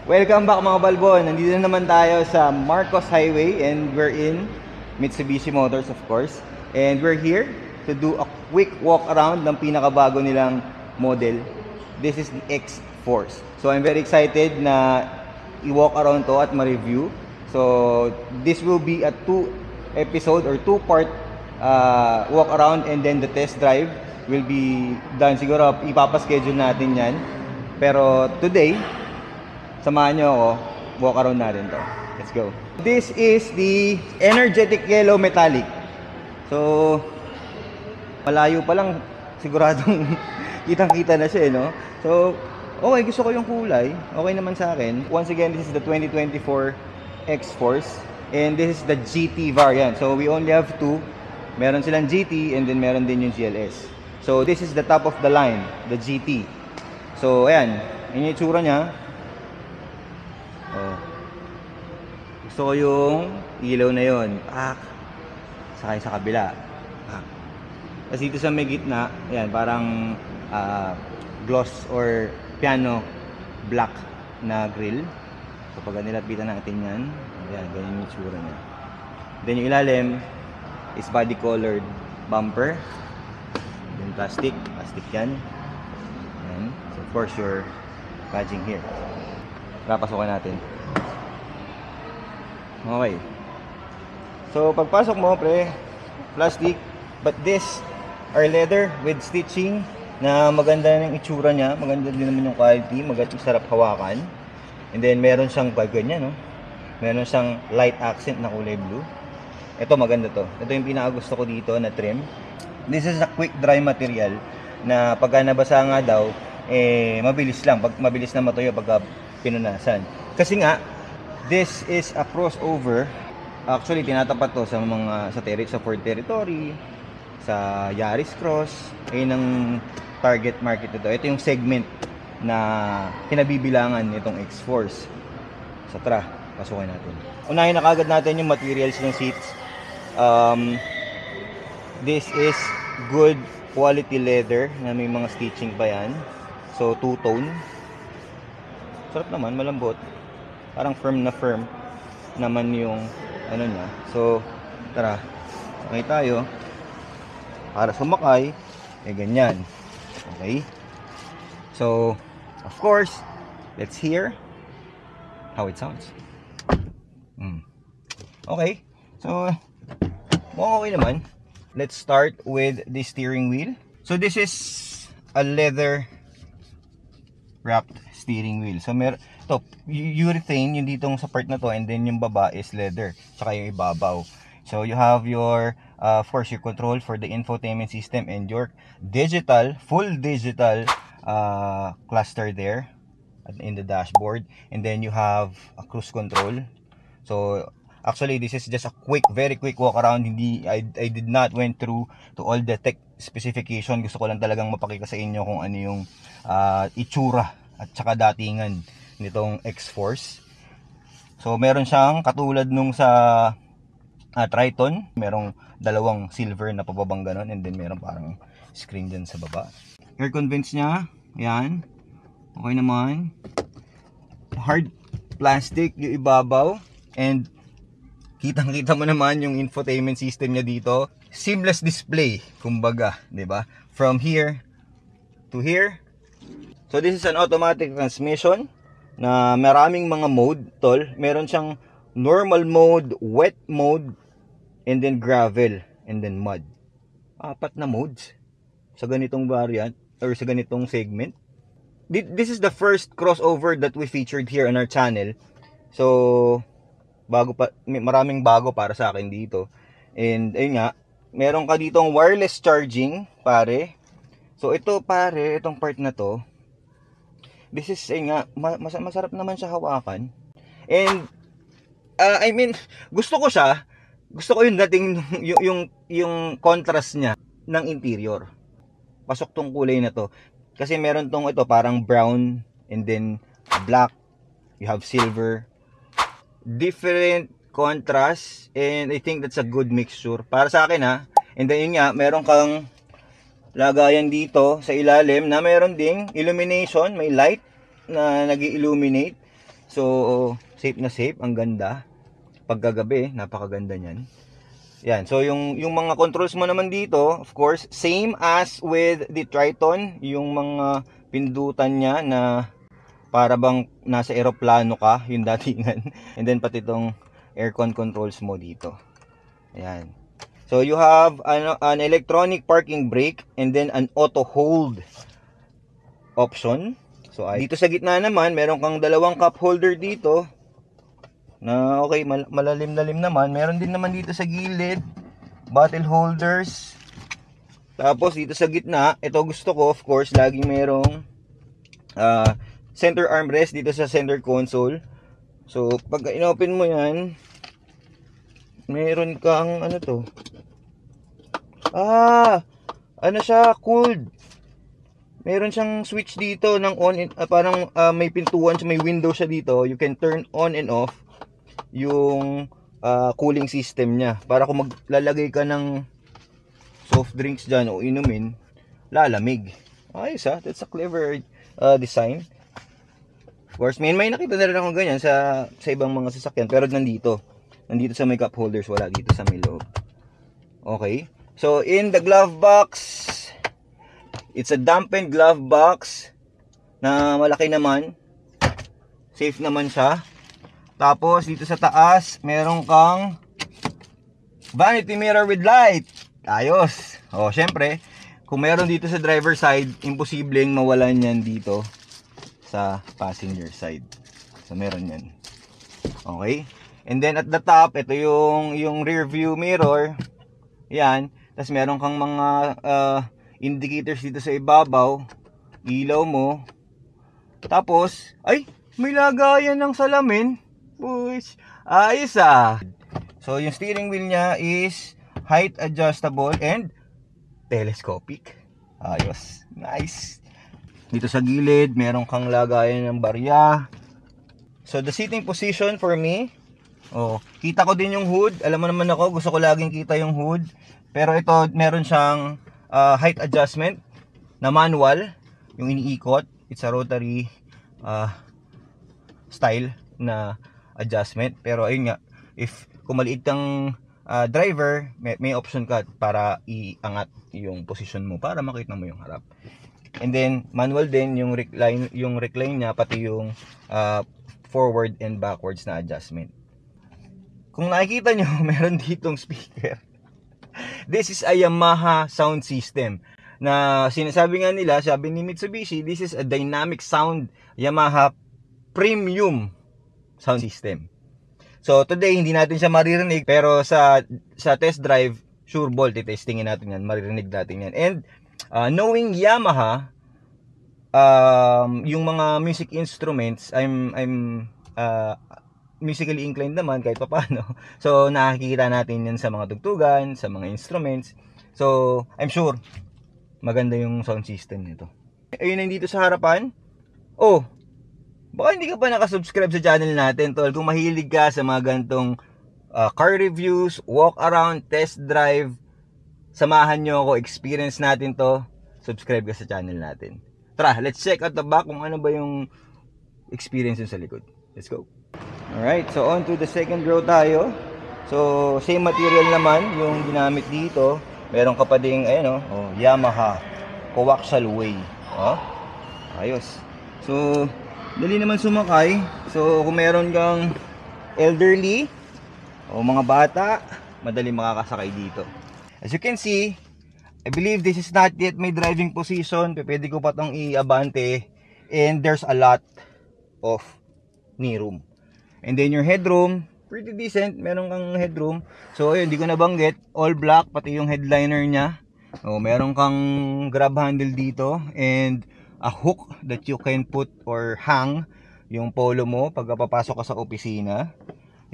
Welcome back mga Balbon. Nandito na naman tayo sa Marcos Highway and we're in Mitsubishi Motors of course. And we're here to do a quick walk around ng pinakabago nilang model. This is the X-Force. So I'm very excited na i-walk around to at ma-review. So this will be a 2-episode or 2-part walk around, and then the test drive will be done. Siguro ipapaschedule natin yan. Pero today, samahan nyo ako, walk around natin to. Let's go. This is the energetic yellow metallic. So, malayo pa lang, siguradong kitang-kita na siya, no? So, okay, gusto ko yung kulay. Okay naman sa akin. Once again, this is the 2024 X-Force. And this is the GT variant. So, we only have two. Meron silang GT and then meron din yung GLS. So, this is the top of the line, the GT. So, ayan. Yun yung itsura niya. Oh. Gusto ko yung ilaw na yun. Sakay sa kabila. Tapos dito sa may gitna, ayan, parang gloss or piano black na grill. So pag nilapitan natin yan, ayan, ganyan yung tsura niya. Then yung ilalim is body colored bumper. Then plastic yan. Ayan. So of course your badging here. Papasokan natin. Okay. So pagpasok mo, pre, plastic, but this are leather with stitching na maganda ng itsura niya, maganda din naman yung quality, maganda, sarap hawakan. And then meron siyang ganyan, no? Meron siyang light accent na kulay blue. Ito maganda to. Ito yung pinakagusto ko dito na trim. This is a quick dry material na pagka nabasa nga daw, mabilis lang, mabilis na matuyo pagka pinunasan. Kasi nga, this is a crossover. Actually, tinatapat to sa mga sa Ford Territory, sa Yaris Cross. Ayun ang target market ito. Ito yung segment na kinabibilangan nitong X-Force. So tara, pasukin natin. Unahin na kagad natin yung materials ng seats. This is good quality leather na may mga stitching pa yan. So two-tone. Sarap naman, malambot. Parang firm naman yung ano niya. So, tara. Sakay tayo. Para sumakay, ganyan. Okay? So, of course, let's hear how it sounds. Okay. So, okay naman. Let's start with the steering wheel. So, this is a leather wrapped steering wheel. So ito, urethane yung ditong sa part na to, and then yung baba is leather, tsaka yung ibabaw. So you have your of course your control for the infotainment system and your full digital cluster there in the dashboard, and then you have a cruise control. So actually this is just a very quick walk around. I did not went through to all the tech specification. Gusto ko lang talagang mapakita sa inyo kung ano yung itsura at saka datingan nitong X-Force. So meron siyang katulad nung sa Triton, merong dalawang silver na pababang ganon, and then meron parang screen dyan sa baba. Air convince niya, yan, okay naman. Hard plastic yung ibabaw, and kitang kita mo naman yung infotainment system niya dito. Seamless display, kumbaga, 'di ba? From here to here. So this is an automatic transmission na maraming mga mode, tol. Meron siyang normal mode, wet mode, and then gravel, and then mud. 4 na modes sa ganitong variant or sa ganitong segment. This is the first crossover that we featured here on our channel. So maraming bago para sa akin dito. And ayun nga, meron ka ditong wireless charging, pare. So ito, pare, itong part na to, this is masarap naman siya hawakan. And I mean, gusto ko yung dating yung contrast niya ng interior. Pasok tong kulay na to. Kasi meron tong ito parang brown, and then black, you have silver. Different contrast, and I think that's a good mixture para sa akin, ha. And then yun nga, meron kang lagayan dito sa ilalim na meron ding illumination, may light na nag-illuminate. So, safe na safe. Ang ganda. Pagkagabi, napakaganda niyan. Yan. So, yung mga controls mo naman dito, of course, same as with the Triton. Yung mga pindutan niya na para bang nasa eroplano ka, yung datingan. And then, pati itong aircon controls mo dito. Ayan. So, you have an electronic parking brake and then an auto hold option. So, dito sa gitna naman, meron kang dalawang cup holder dito na okay, malalim-lalim naman. Meron din naman dito sa gilid, bottle holders. Tapos, dito sa gitna, ito gusto ko, of course, laging merong center armrest dito sa center console. So, pag inopen mo yan, meron kang, ano to? Ano siya, cooled. Meron siyang switch dito ng on, parang may pintuan, may window siya dito. You can turn on and off yung cooling system niya. Para kung maglalagay ka ng soft drinks dyan o inumin, lalamig. Ayos that's a clever design. Of course, may nakita na rin ako ganyan sa ibang mga sasakyan. Pero nandito sa may cup holders, wala dito sa may loob. Okay. So, in the glove box, it's a dampened glove box na malaki naman. Safe naman siya. Tapos, dito sa taas, meron kang vanity mirror with light. Ayos. O, syempre, kung meron dito sa driver side, imposibleng mawalan yan dito sa passenger side. So, meron yan. Okay. And then, at the top, ito yung rear view mirror. Yan. Tapos, meron kang mga indicators dito sa ibabaw. Ilaw mo. Tapos, ay, may lagayan ng salamin. Push. Ayos So, yung steering wheel niya is height adjustable and telescopic. Ayos. Nice. Dito sa gilid, meron kang lagayan ng barya. So, the seating position for me, kita ko din yung hood. Alam mo naman ako, gusto ko laging kita yung hood. Pero ito, meron siyang height adjustment na manual. Yung iniikot. It's a rotary style na adjustment. Pero ayun nga, kung maliit ang driver, may option ka para iangat yung position mo para makita mo yung harap. And then, manual din yung recline niya, pati yung forward and backwards na adjustment. Kung nakikita nyo, meron ditong speaker. This is a Yamaha sound system. Na sinasabi nga nila, sabi ni Mitsubishi, this is a dynamic sound Yamaha premium sound system. So, today, hindi natin siya maririnig. Pero sa test drive, sure ball, testingin natin yan. Maririnig natin yan. And, knowing Yamaha, yung mga music instruments, I'm musically inclined naman kahit papaano. So, nakikita natin yan sa mga tugtugan, sa mga instruments. So, I'm sure, maganda yung sound system nito. Ayun na dito sa harapan. Baka hindi ka pa nakasubscribe sa channel natin, tol. Kung mahilig ka sa mga gantong car reviews, walk around, test drive, samahan nyo ako, experience natin to, subscribe ka sa channel natin. Tara, let's check out the back kung ano ba yung experience sa likod. Let's go. Alright, so on to the second row tayo. So, same material naman yung ginamit dito. Meron ka pa ding, Yamaha coaxial way. Ayos. So, dali naman sumakay. So, kung meron kang elderly o mga bata, madali makakasakay dito. As you can see, I believe this is not yet my driving position. Pwede ko pa itong i-abante. And there's a lot of knee room. And then your headroom, pretty decent. Meron kang headroom. So, ayun, hindi ko nabanggit. All black, pati yung headliner niya. Meron kang grab handle dito. And a hook that you can put or hang yung polo mo pag papasok ka sa opisina.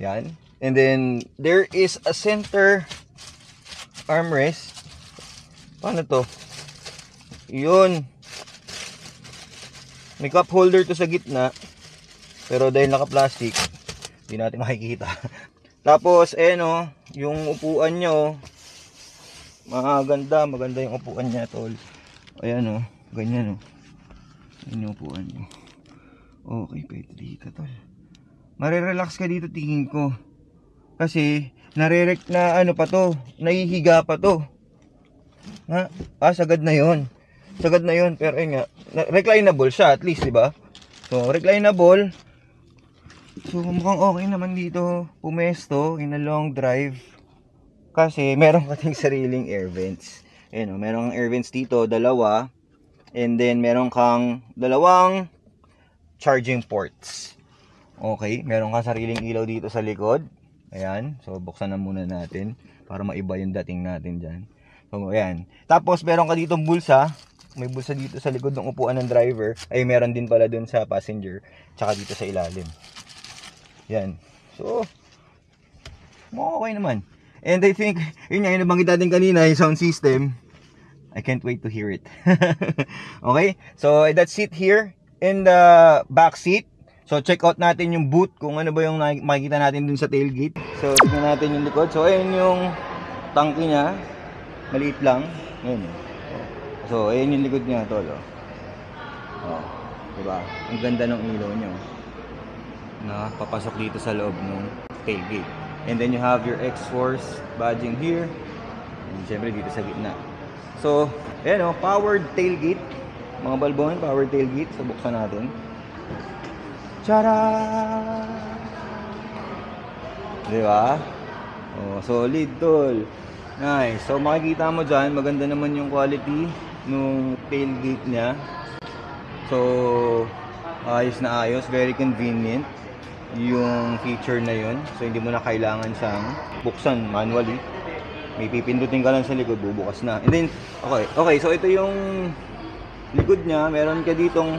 Yan. And then, there is a center armrest. Paano to? Yun. May cup holder to sa gitna. Pero dahil naka-plastic, hindi natin makikita. Tapos, yung upuan nyo, maganda yung upuan niya, tol. Ayan, ganyan, Yan yung upuan nyo. Okay, pwede dito, tol. Marirelax ka dito tingin ko. Kasi, na ano pa to, nahihiga pa to. Ha? Sagad na yon. Sagad na yon, pero yun nga, reclinable siya at least, di ba? So, reclinable. So, mukhang okay naman dito pumesto in a long drive. Kasi, meron ka ting sariling air vents. Ayan o, meron kang air vents dito, dalawa. And then, meron kang dalawang charging ports. Okay, meron kang sariling ilaw dito sa likod. Ayan, so buksan na muna natin para maiba yung dating natin dyan. So, ayan. Tapos, meron ka ditong bulsa. May bulsa dito sa likod ng upuan ng driver. Ay, meron din pala dun sa passenger. Tsaka dito sa ilalim. Yan. So, okay naman. And I think, yun nga, yung nabanggit natin kanina, yung sound system. I can't wait to hear it. Okay? So, that's it here in the back seat. So, check out natin yung boot, kung ano ba yung makikita natin dun sa tailgate. So, tignan natin yung likod. So, ayun yung tangke niya. Maliit lang. Ayun. So, ayun yung likod niya, tol. Oh, diba? Ang ganda ng ilaw niyo. Na papasok dito sa loob ng tailgate. And then you have your X-Force badging here. And syempre dito sa gitna. So, ayun o, powered tailgate. Mga balbon, powered tailgate. So, buksan natin. Tara! Diba? Oh, solid, tol. Nice. So, makikita mo dyan, maganda naman yung quality nung tailgate niya. So, ayos na ayos. Very convenient yung feature na yun. So, hindi mo na kailangan siyang buksan manually. May pipindutin ka lang sa likod, bubukas na. And then, okay. So, ito yung likod niya. Meron ka ditong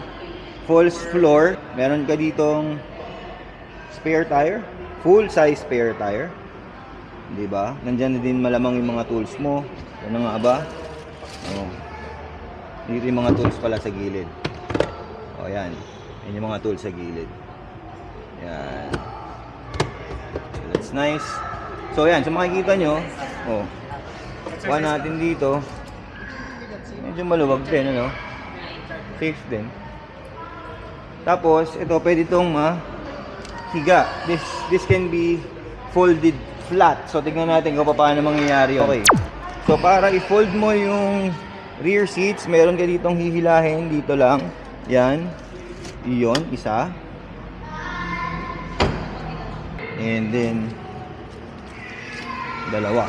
false floor. Meron ka ditong spare tire. Full size spare tire. Diba? Nandyan na din malamang yung mga tools mo. Ano nga ba? Oh. Dito yung mga tools pala sa gilid. O, yan. Yan yung mga tools sa gilid. Yan. So, that's nice. So, yan. So, makikita nyo. Oh. Kuha natin dito. Medyo maluwag din, ano? Safe din. Tapos, ito, pwede itong higa. This can be folded flat. So, tignan natin kung paano mangyayari. Okay. So, para i-fold mo yung rear seats, meron ka ditong hihilahin. Dito lang. Yan. Iyon, isa. And then, dalawa.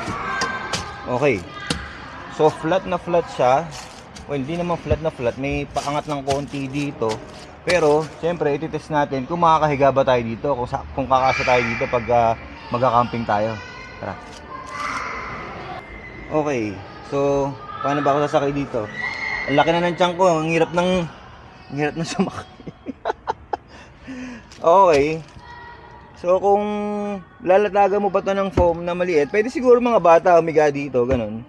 Okay. So, flat na flat siya. Well, hindi naman flat na flat. May paangat ng konti dito. Pero, siyempre, ititest natin kung makakahiga ba tayo dito. Kung kakasa tayo dito pag magka-camping tayo. Tara. Okay. So, paano ba ako sasakay dito? Ang laki na ng tiyan ko. Ang hirap ng sumakay. Okay. So, kung lalatagan mo pa to ng foam na maliit, pwede siguro mga bata umiga dito, ganun.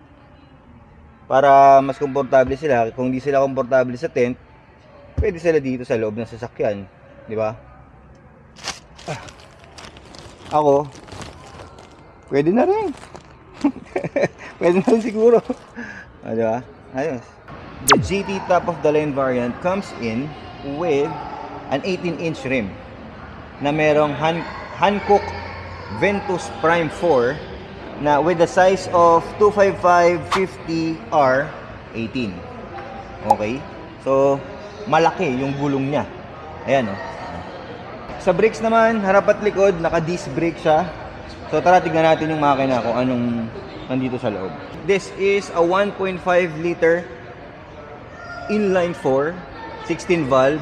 Para mas komportable sila. Kung hindi sila komportable sa tent, pwede sila dito sa loob ng sasakyan. Di ba? Ako, pwede na rin. Pwede na rin siguro. Di ba? Ayos. The GT top of the line variant comes in with an 18-inch rim na merong Hankook Ventus Prime 4 na with the size of 255/50 R18. Okay? So, malaki yung gulong niya. Ayan, oh. Sa brakes naman, harap at likod, naka-disc brake siya. So, tara tignan natin yung makina kung anong nandito sa loob. This is a 1.5 liter inline 4, 16 valve,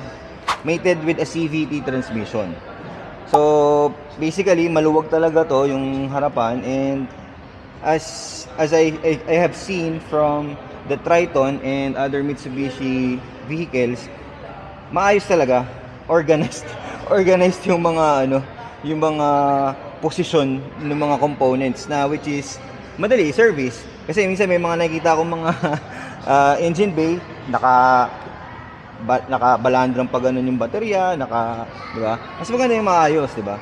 mated with a CVT transmission. So, basically, maluwag talaga to yung harapan, and as I have seen from the Triton and other Mitsubishi vehicles, maayos talaga, organized yung mga yung mga posisyon ng mga components na which is madali service. Kasi minsan may mga nakikita akong mga engine bay naka-balandrang pa ganun yung baterya, di ba? Mas maganda yung maayos, di ba?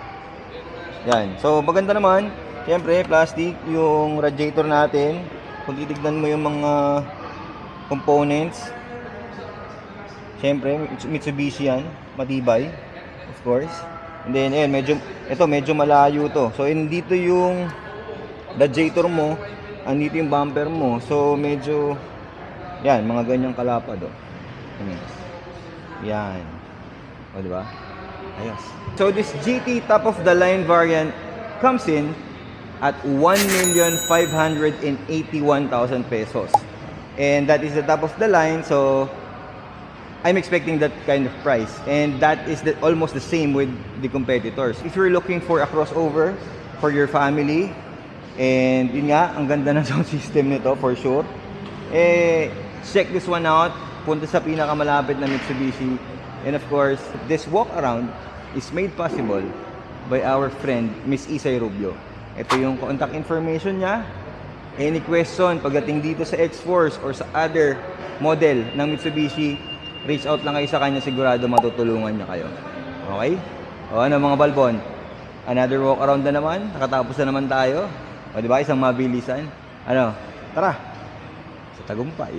Yan. So, maganda naman. Siyempre, plastic yung radiator natin. Kung titignan mo yung mga components, siyempre, Mitsubishi yan. Matibay, of course. And then, ayan, medyo malayo to. So, dito yung radiator mo, andito yung bumper mo. So, medyo, yan, mga ganyang kalapad, oh. Yan. O, diba? Ayos. So, this GT top of the line variant comes in at 1,581,000 pesos. And that is the top of the line. So, I'm expecting that kind of price, and that is almost the same with the competitors. If you're looking for a crossover for your family, and yun nga, ang ganda ng sound system nito for sure, check this one out. Punta sa pinakamalapit na Mitsubishi. And of course, this walk around is made possible by our friend Miss Isay Rubio. Ito yung contact information niya. Any question pagdating dito sa X-Force or sa other model ng Mitsubishi, reach out lang kayo sa kanya, sigurado matutulungan niya kayo. Okay? O ano mga balbon? Another walk around na naman. Nakatapos na naman tayo. O diba? Isang mabilisan. Ano? Tara! Sa tagumpay.